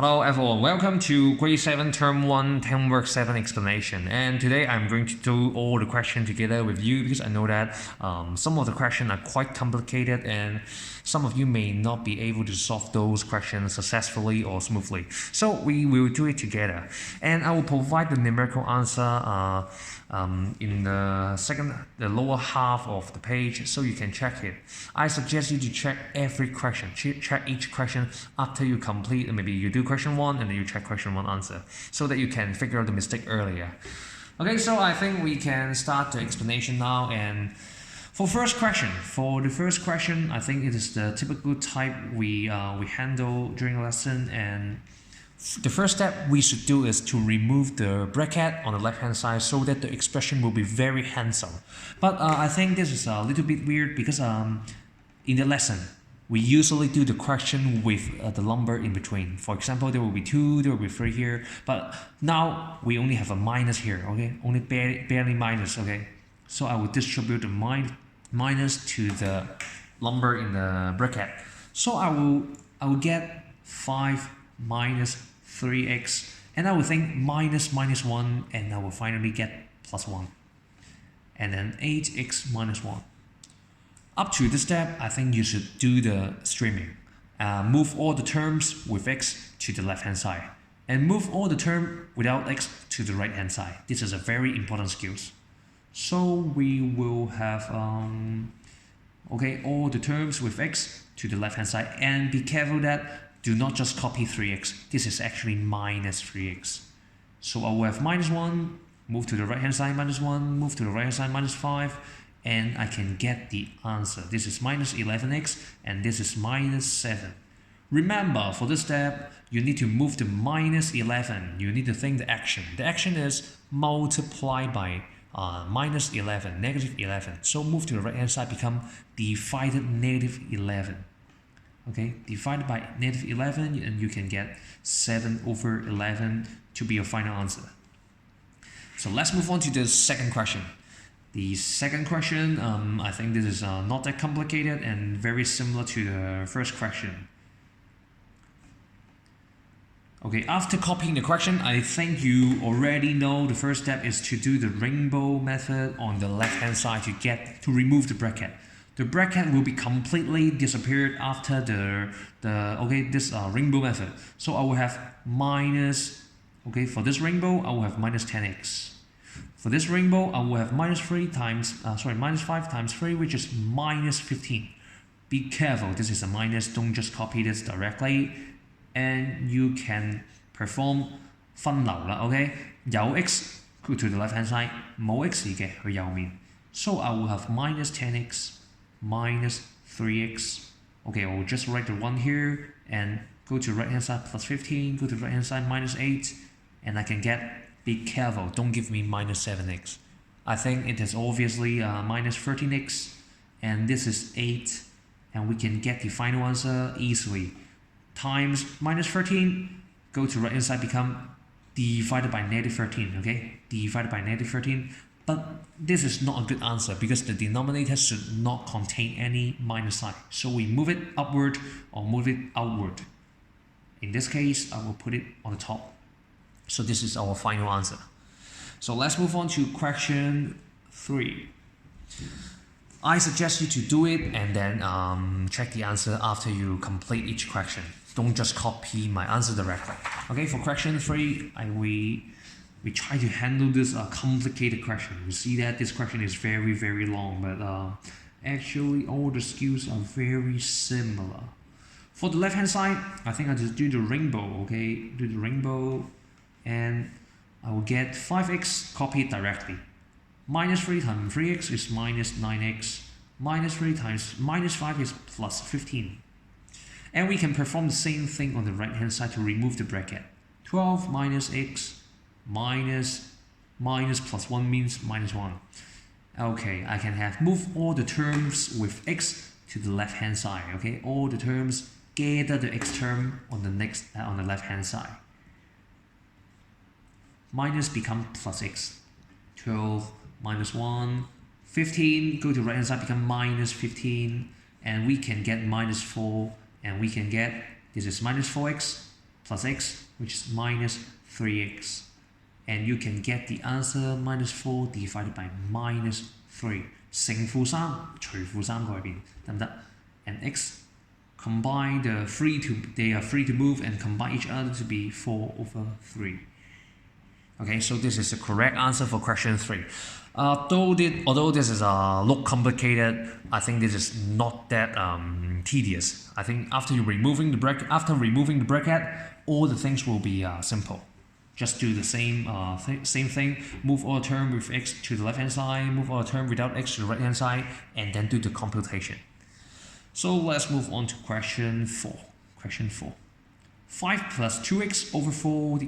Hello everyone, welcome to Grade 7 Term 1 Teamwork 7 explanation, and today I'm going to do all the questions together with you because I know that some of the questions are quite complicated and some of you may not be able to solve those questions successfully or smoothly. So we will do it together, and I will provide the numerical answer in the lower half of the page so you can check it. I suggest you to check every question, check each question after you complete. Maybe you do question 1 and then you check question 1 answer so that you can figure out the mistake earlier. Okay, so I think we can start the explanation now. And for the first question, I think it is the typical type we handle during lesson, and the first step we should do is to remove the bracket on the left hand side so that the expression will be very handsome. But I think this is a little bit weird because in the lesson we usually do the question with the number in between. For example, there will be 2, there will be 3 here, but now we only have a minus here, okay? Only barely minus, okay? So I will distribute the minus to the number in the bracket. So I will get 5 minus 3x, and I will think minus 1, and I will finally get plus 1, and then 8x minus 1. Up to this step, I think you should do the streaming. Move all the terms with x to the left hand side, and move all the term without x to the right hand side. This is a very important skill. So we will have all the terms with x to the left hand side, and be careful that do not just copy 3x. This is actually minus 3x. So I will have minus 1, move to the right hand side, minus 1, move to the right hand side, minus 5, and I can get the answer. This is minus 11x, and this is minus 7. Remember, for this step, you need to move the minus 11. You need to think the action. The action is multiply by minus 11, negative 11. So move to the right hand side, become divided negative 11. Okay, divided by negative 11, and you can get 7 over 11 to be your final answer. So let's move on to the second question. The second question, I think this is not that complicated and very similar to the first question. Okay, after copying the question, I think you already know the first step is to do the rainbow method on the left hand side to remove the bracket. The bracket will be completely disappeared after this rainbow method. So I will have minus, for this rainbow, I will have minus 10x. For this rainbow, I will have minus 5 times 3, which is minus 15. Be careful, this is a minus, don't just copy this directly. And you can perform 分流啦, okay? 有 x go to the left hand side, 冇 x 嘅去右面. So I will have minus 10x, minus 3x. Okay, I will just write the 1 here and go to the right hand side plus 15, go to the right hand side minus 8, and I can get, be careful, don't give me minus 7x. I think it is obviously minus 13x, and this is 8, and we can get the final answer easily. Times minus 13, go to right hand side, become divided by negative 13, okay? Divided by negative 13. But this is not a good answer because the denominator should not contain any minus sign. So we move it upward or move it outward. In this case, I will put it on the top. So this is our final answer. So let's move on to question 3. I suggest you to do it and then check the answer after you complete each question. Don't just copy my answer directly. Okay, for question 3, we try to handle this complicated question. You see that this question is very, very long, but actually all the skills are very similar. For the left hand side, I think I just do the rainbow, okay? Do the rainbow, and I will get 5x copied directly. Minus 3 times 3x is minus 9x. Minus 3 times minus 5 is plus 15. And we can perform the same thing on the right hand side to remove the bracket. 12 minus x minus plus 1 means minus 1. Okay, I can have move all the terms with x to the left hand side. Okay, all the terms, gather the x term on the left hand side. Minus become plus x. 12 minus 1, 15, go to right hand side, become minus 15, and we can get minus 4, and we can get, this is minus 4x, plus x, which is minus 3x. And you can get the answer minus 4 divided by minus 3. 乘負3除負3個入邊得唔得？ And x combine they are free to move and combine each other to be 4 over 3. Okay, so this is the correct answer for question 3. Although this is look complicated, I think this is not that tedious. I think after removing the bracket, all the things will be simple. Just do the same thing. Move all the term with x to the left hand side, move all the term without x to the right hand side, and then do the computation. So let's move on to question 4. Question 4. 5 plus 2x over 4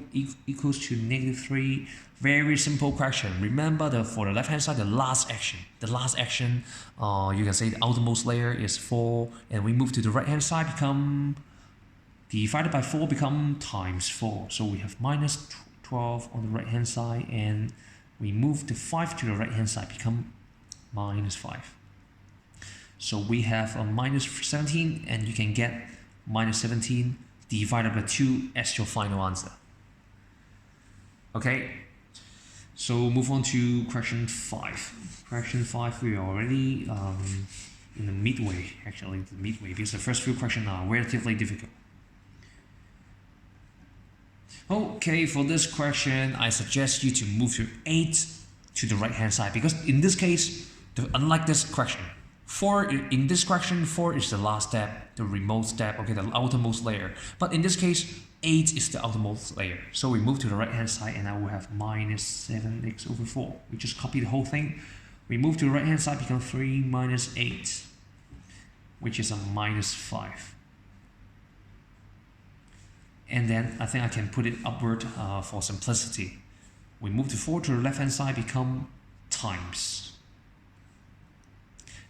equals to negative 3. Very simple question. Remember for the left hand side, the last action, you can say the outermost layer is 4, and we move to the right hand side, become divided by 4 become times 4. So we have minus 12 on the right hand side, and we move the 5 to the right hand side, become minus 5. So we have a minus 17, and you can get minus 17 divided by 2 as your final answer. Okay, so move on to question 5. Question 5, we are already in the midway, actually, because the first few questions are relatively difficult. Okay, for this question, I suggest you to move to 8 to the right hand side, because in this case, unlike this question, in this question, 4 is the last step, the remote step, okay, the outermost layer. But in this case, 8 is the outermost layer. So we move to the right hand side, and I will have minus 7x over 4. We just copy the whole thing. We move to the right hand side, become 3 minus 8, which is a minus 5. And then I think I can put it upward for simplicity. We move to 4 to the left hand side, become times.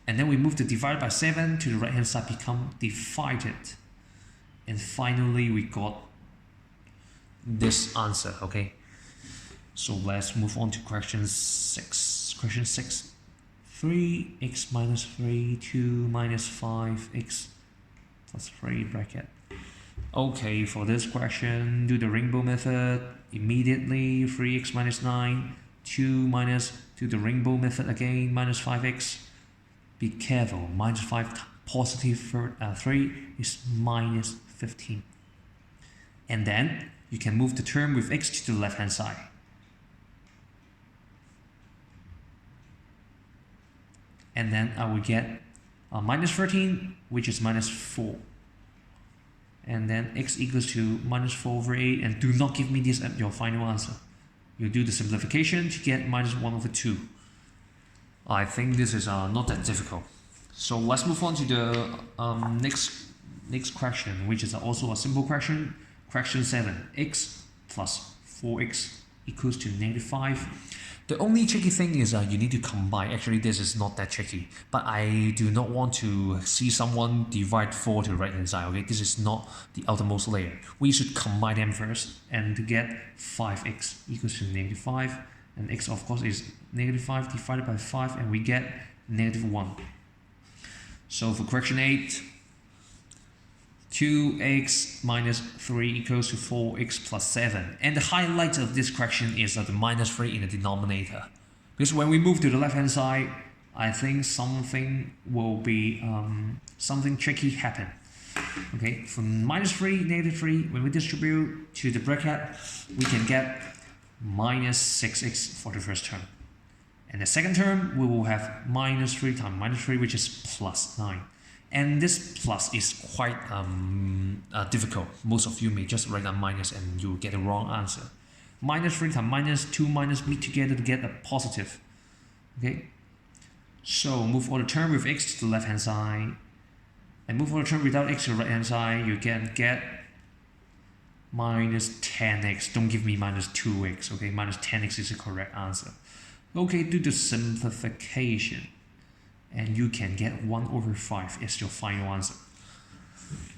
And then we move to divide by 7 to the right hand side, become divided. And finally we got this answer, okay? So let's move on to question 6. Question 6. 3x minus 3, 2 minus 5x plus 3 bracket. Okay, for this question, do the rainbow method immediately. 3x minus 9, 2 minus, do the rainbow method again, minus 5x. Be careful, minus 5 positive 3 is minus 15. And then you can move the term with x to the left hand side. And then I will get minus 13, which is minus 4. And then x equals to minus 4 over 8, and do not give me this as your final answer. You do the simplification to get minus 1 over 2. I think this is not that difficult. So let's move on to the next question, which is also a simple question. Question 7. X plus 4x equals to negative 5. The only tricky thing is you need to combine. Actually, this is not that tricky, but I do not want to see someone divide 4 to the right hand side. Okay, this is not the outermost layer. We should combine them first, and to get 5x equals to negative 5, and x of course is negative 5 divided by 5, and we get negative 1. So for question 8, 2x minus 3 equals to 4x plus 7. And the highlight of this question is the minus 3 in the denominator. Because when we move to the left hand side, I think something will be, something tricky happen. Okay, from minus 3, negative 3, when we distribute to the bracket, we can get minus 6x for the first term. And the second term, we will have minus 3 times minus 3, which is plus 9. And this plus is quite difficult. Most of you may just write a minus and you will get the wrong answer. Minus 3 times minus 2 minus meet together to get a positive. Okay, so move all the term with x to the left hand side, and move all the term without x to the right hand side. You can get minus 10x. Don't give me minus 2x. Okay, minus 10x is the correct answer. Okay, do the simplification, and you can get 1 over 5 as your final answer.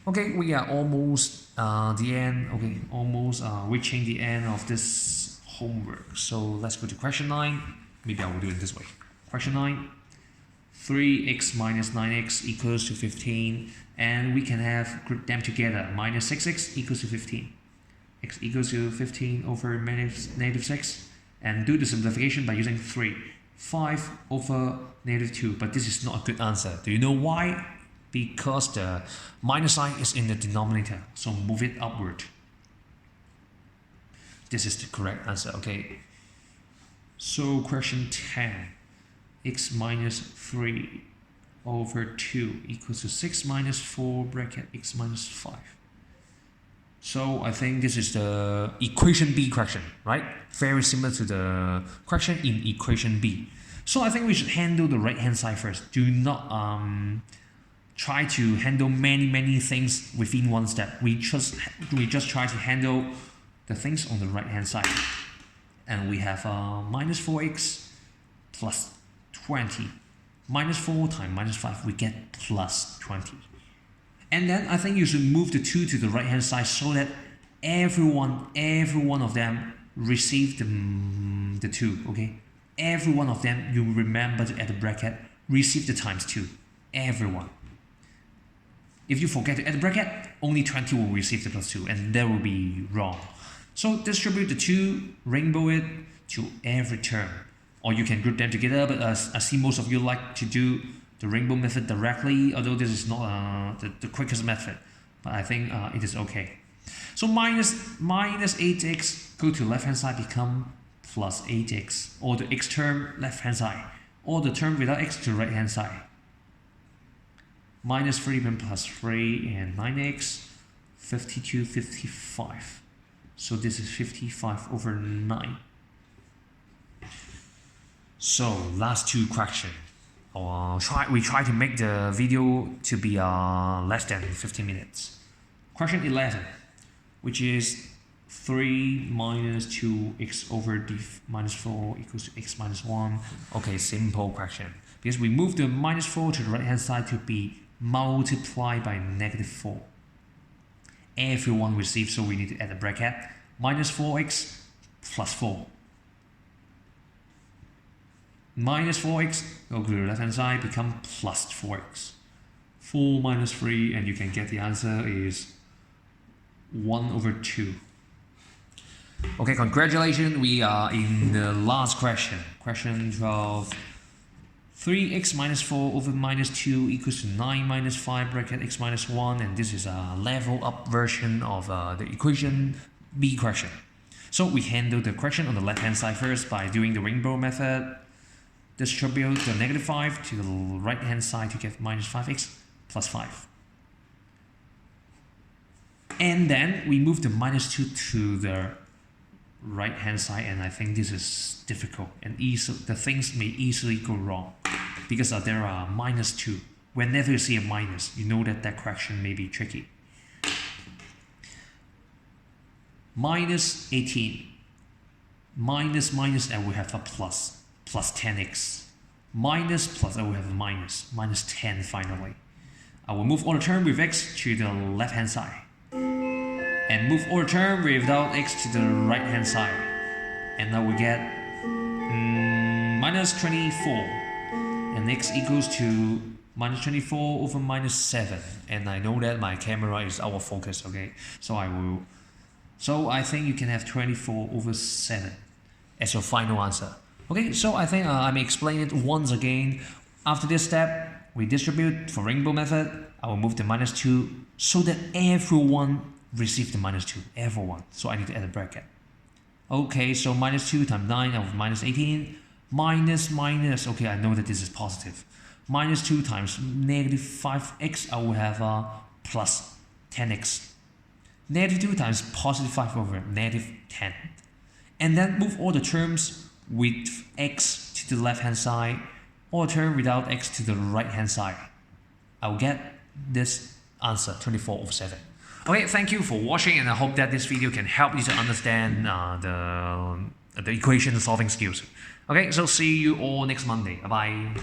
Okay, we are almost the end. Okay, almost reaching the end of this homework. So let's go to question 9. Maybe I will do it this way. Question 9. 3x minus 9x equals to 15, and we can have group them together. Minus 6x equals to 15. x equals to 15 over negative 6, and do the simplification by using 3. 5 over negative 2, but this is not a good answer. Do you know why? Because the minus sign is in the denominator, so move it upward. This is the correct answer, okay? So question 10, x minus 3 over 2 equals to 6 minus 4 bracket x minus 5. So I think this is the equation B question, right? Very similar to the question in equation B. So I think we should handle the right hand side first. Do not try to handle many things within one step. We just try to handle the things on the right hand side. And we have minus 4x plus 20. Minus 4 times minus 5, we get plus 20. And then I think you should move the 2 to the right hand side so that every one of them receive the 2, okay? Every one of them, you remember to add the bracket, receive the times 2. Everyone. If you forget to add the bracket, only 20 will receive the plus 2, and that will be wrong. So distribute the 2, rainbow it to every term. Or you can group them together, but I see most of you like to do the rainbow method directly, although this is not the quickest method, but I think it is okay. So minus 8x go to left hand side become plus 8x, or the x term left hand side, or the term without x to right hand side. Minus 3 plus 3 and 9x, 52, 55. So this is 55 over 9. So last two questions. We try to make the video to be less than 15 minutes. Question 11, which is 3 minus 2x over d minus 4 equals to x minus 1. Okay, simple question. Because we move the minus 4 to the right hand side to be multiplied by negative 4. Everyone receives, so we need to add a bracket. Minus 4x plus 4. Minus 4x, go to the left hand side, become plus 4x. 4 minus 3, and you can get the answer is 1 over 2. Okay, congratulations, we are in the last question. Question 12. 3x minus 4 over minus 2 equals to 9 minus 5 bracket x minus 1, and this is a level up version of the equation B question. So we handle the question on the left hand side first by doing the rainbow method. Distribute the negative 5 to the right hand side to get minus 5x plus 5. And then we move the minus 2 to the right hand side, and I think this is difficult and the things may easily go wrong because there are minus 2. Whenever you see a minus, you know that question may be tricky. Minus 18. Minus, and we have a plus. Plus 10x. Minus, plus, I will have a minus. Minus 10 finally. I will move all the term with x to the left hand side. And move all the term without x to the right hand side. And I will get minus 24. And x equals to minus 24 over minus 7. And I know that my camera is out of focus, okay? So I think you can have 24 over 7 as your final answer. Okay, so I think I may explain it once again. After this step, we distribute for rainbow method. I will move the minus 2 so that everyone receives the minus 2. Everyone. So I need to add a bracket. Okay, so minus 2 times 9 over minus 18. Minus. Okay, I know that this is positive. Minus 2 times negative 5x. I will have plus 10x. Negative 2 times positive 5 over negative 10. And then move all the terms with x to the left hand side, or term without x to the right hand side. I'll get this answer, 24 over 7. Okay, thank you for watching, and I hope that this video can help you to understand the equation solving skills. Okay, so see you all next Monday. Bye bye.